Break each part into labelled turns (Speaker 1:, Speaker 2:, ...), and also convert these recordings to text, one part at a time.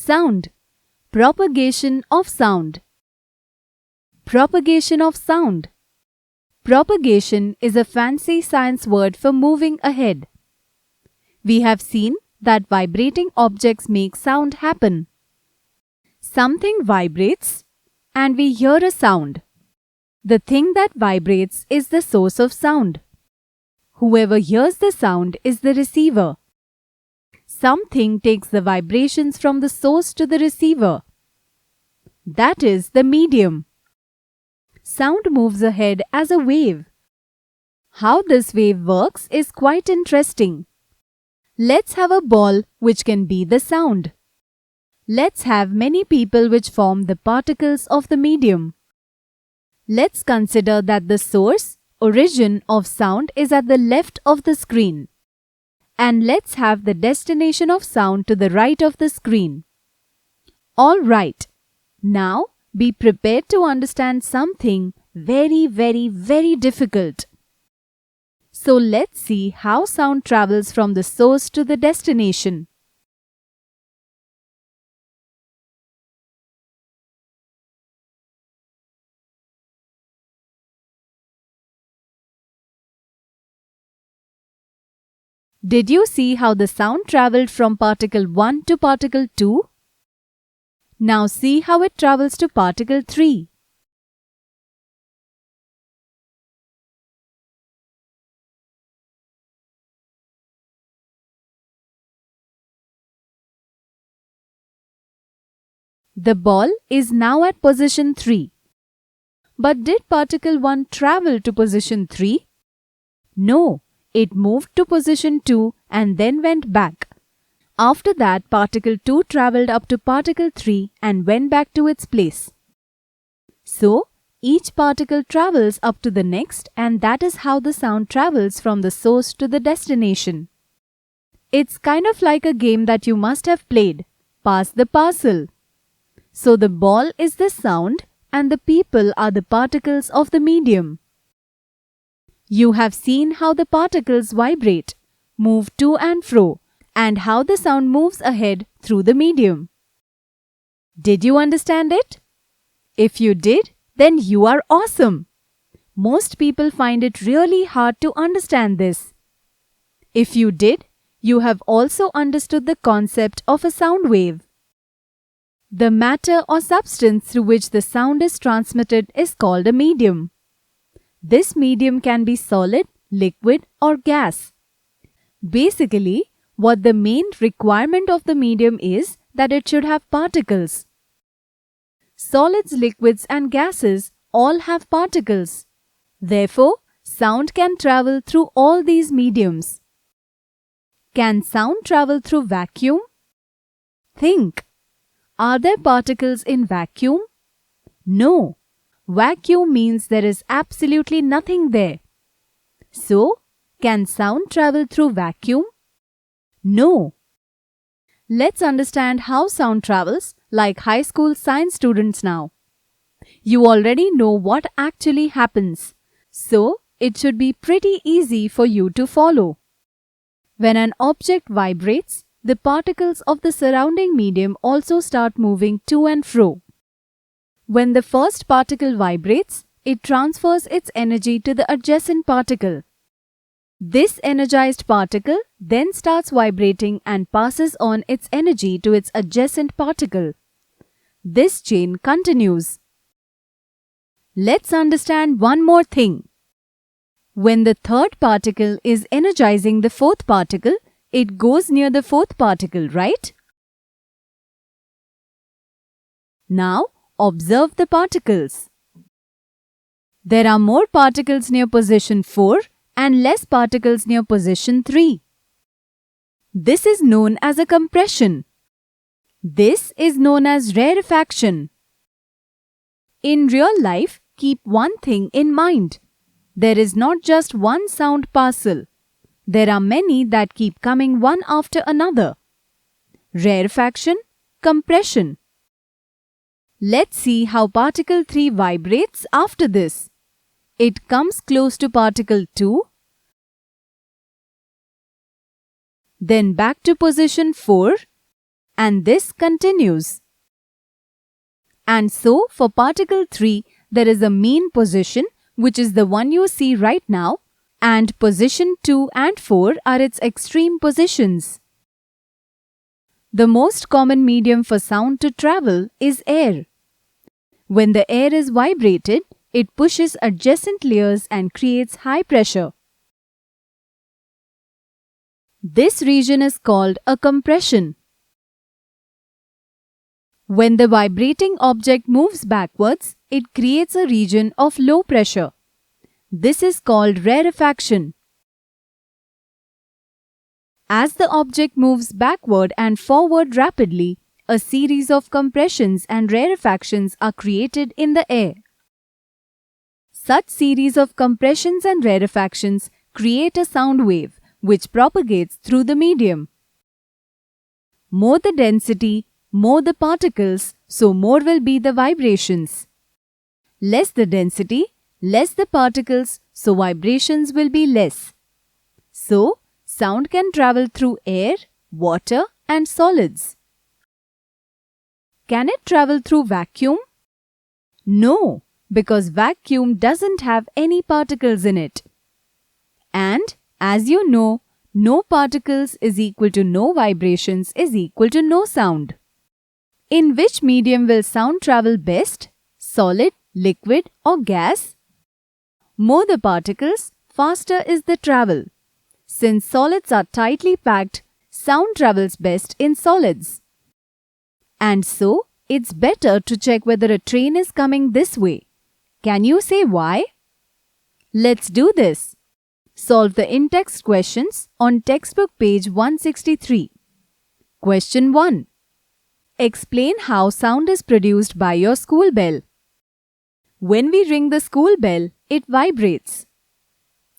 Speaker 1: Sound. Propagation of sound. Propagation of sound. Propagation is a fancy science word for moving ahead. We have seen that vibrating objects make sound happen. Something vibrates and we hear a sound. The thing that vibrates is the source of sound. Whoever hears the sound is the receiver. Something takes the vibrations from the source to the receiver. That is the medium. Sound moves ahead as a wave. How this wave works is quite interesting. Let's have a ball which can be the sound. Let's have many people which form the particles of the medium. Let's consider that the source, origin of sound is at the left of the screen. And let's have the destination of sound to the right of the screen. Alright, now be prepared to understand something very difficult. So let's see how sound travels from the source to the destination. Did you see how the sound travelled from particle 1 to particle 2? Now see how it travels to particle 3. The ball is now at position 3. But did particle 1 travel to position 3? No, it moved to position 2 and then went back. After that, particle 2 travelled up to particle 3 and went back to its place. So, each particle travels up to the next, and that is how the sound travels from the source to the destination. It's kind of like a game that you must have played, Pass the Parcel. So the ball is the sound and the people are the particles of the medium. You have seen how the particles vibrate, move to and fro, and how the sound moves ahead through the medium. Did you understand it? If you did, then you are awesome. Most people find it really hard to understand this. If you did, you have also understood the concept of a sound wave. The matter or substance through which the sound is transmitted is called a medium. This medium can be solid, liquid, or gas. Basically, what the main requirement of the medium is that it should have particles. Solids, liquids, and gases all have particles. Therefore, sound can travel through all these mediums. Can sound travel through vacuum? Think. Are there particles in vacuum? No. Vacuum means there is absolutely nothing there. So, can sound travel through vacuum? No. Let's understand how sound travels like high school science students now. You already know what actually happens, so it should be pretty easy for you to follow. When an object vibrates, the particles of the surrounding medium also start moving to and fro. When the first particle vibrates, it transfers its energy to the adjacent particle. This energized particle then starts vibrating and passes on its energy to its adjacent particle. This chain continues. Let's understand one more thing. When the third particle is energizing the fourth particle, it goes near the fourth particle, right? Now, observe the particles. There are more particles near position 4 and less particles near position 3. This is known as a compression. This is known as rarefaction. In real life, keep one thing in mind. There is not just one sound parcel. There are many that keep coming one after another. Rarefaction, compression. Let's see how particle 3 vibrates after this. It comes close to particle 2, then back to position 4, and this continues. And so, for particle 3, there is a mean position, which is the one you see right now, and position 2 and 4 are its extreme positions. The most common medium for sound to travel is air. When the air is vibrated, it pushes adjacent layers and creates high pressure. This region is called a compression. When the vibrating object moves backwards, it creates a region of low pressure. This is called rarefaction. As the object moves backward and forward rapidly, a series of compressions and rarefactions are created in the air. Such series of compressions and rarefactions create a sound wave which propagates through the medium. More the density, more the particles, so more will be the vibrations. Less the density, less the particles, so vibrations will be less. So, sound can travel through air, water, and solids. Can it travel through vacuum? No, because vacuum doesn't have any particles in it. And, as you know, no particles is equal to no vibrations is equal to no sound. In which medium will sound travel best? Solid, liquid, or gas? More the particles, faster is the travel. Since solids are tightly packed, sound travels best in solids. And so, it's better to check whether a train is coming this way. Can you say why? Let's do this. Solve the in-text questions on textbook page 163. Question 1. Explain how sound is produced by your school bell. When we ring the school bell, it vibrates.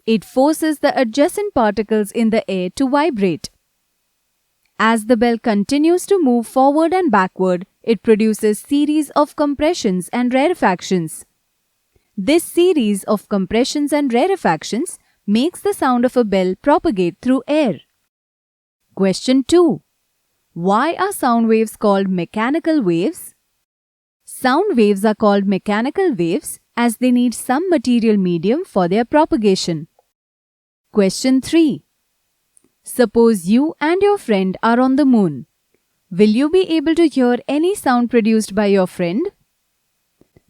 Speaker 1: It forces the adjacent particles in the air to vibrate. As the bell continues to move forward and backward, it produces series of compressions and rarefactions. This series of compressions and rarefactions makes the sound of a bell propagate through air. Question 2. Why are sound waves called mechanical waves? Sound waves are called mechanical waves as they need some material medium for their propagation. Question 3. Suppose you and your friend are on the moon. Will you be able to hear any sound produced by your friend?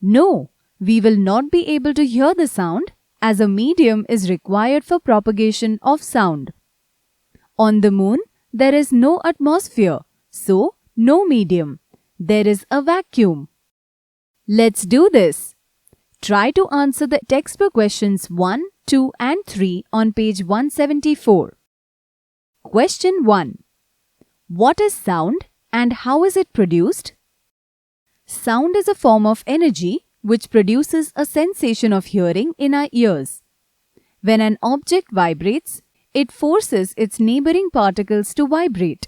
Speaker 1: No, we will not be able to hear the sound as a medium is required for propagation of sound. On the moon, there is no atmosphere, so no medium. There is a vacuum. Let's do this. Try to answer the textbook questions 1, 2 and 3 on page 174. Question 1. What is sound and how is it produced? Sound is a form of energy which produces a sensation of hearing in our ears. When an object vibrates, it forces its neighboring particles to vibrate.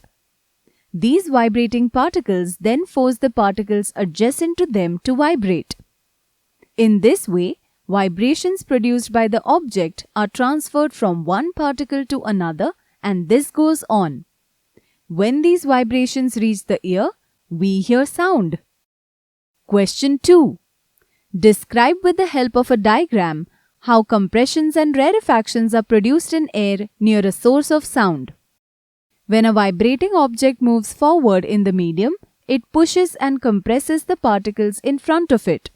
Speaker 1: These vibrating particles then force the particles adjacent to them to vibrate. In this way, vibrations produced by the object are transferred from one particle to another, and this goes on. When these vibrations reach the ear, we hear sound. Question 2. Describe with the help of a diagram how compressions and rarefactions are produced in air near a source of sound. When a vibrating object moves forward in the medium, it pushes and compresses the particles in front of it.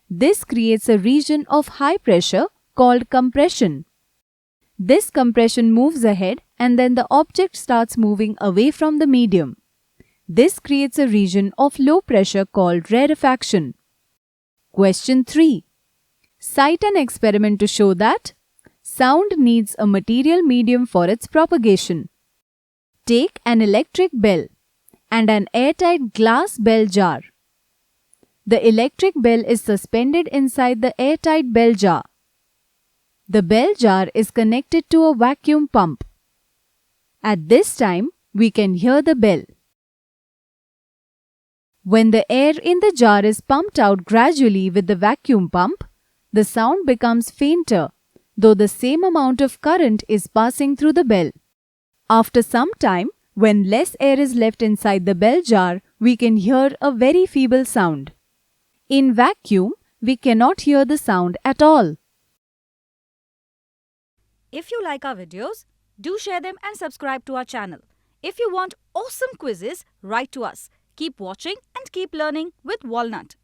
Speaker 1: This creates a region of high pressure called compression. This compression moves ahead and then the object starts moving away from the medium. This creates a region of low pressure called rarefaction. Question 3. Cite an experiment to show that sound needs a material medium for its propagation. Take an electric bell and an airtight glass bell jar. The electric bell is suspended inside the airtight bell jar. The bell jar is connected to a vacuum pump. At this time, we can hear the bell. When the air in the jar is pumped out gradually with the vacuum pump, the sound becomes fainter, though the same amount of current is passing through the bell. After some time, When less air is left inside the bell jar, we can hear a very feeble sound. In vacuum, we cannot hear the sound at all.
Speaker 2: If you like our videos, do share them and subscribe to our channel. If you want awesome quizzes, write to us. Keep watching and keep learning with Walnut.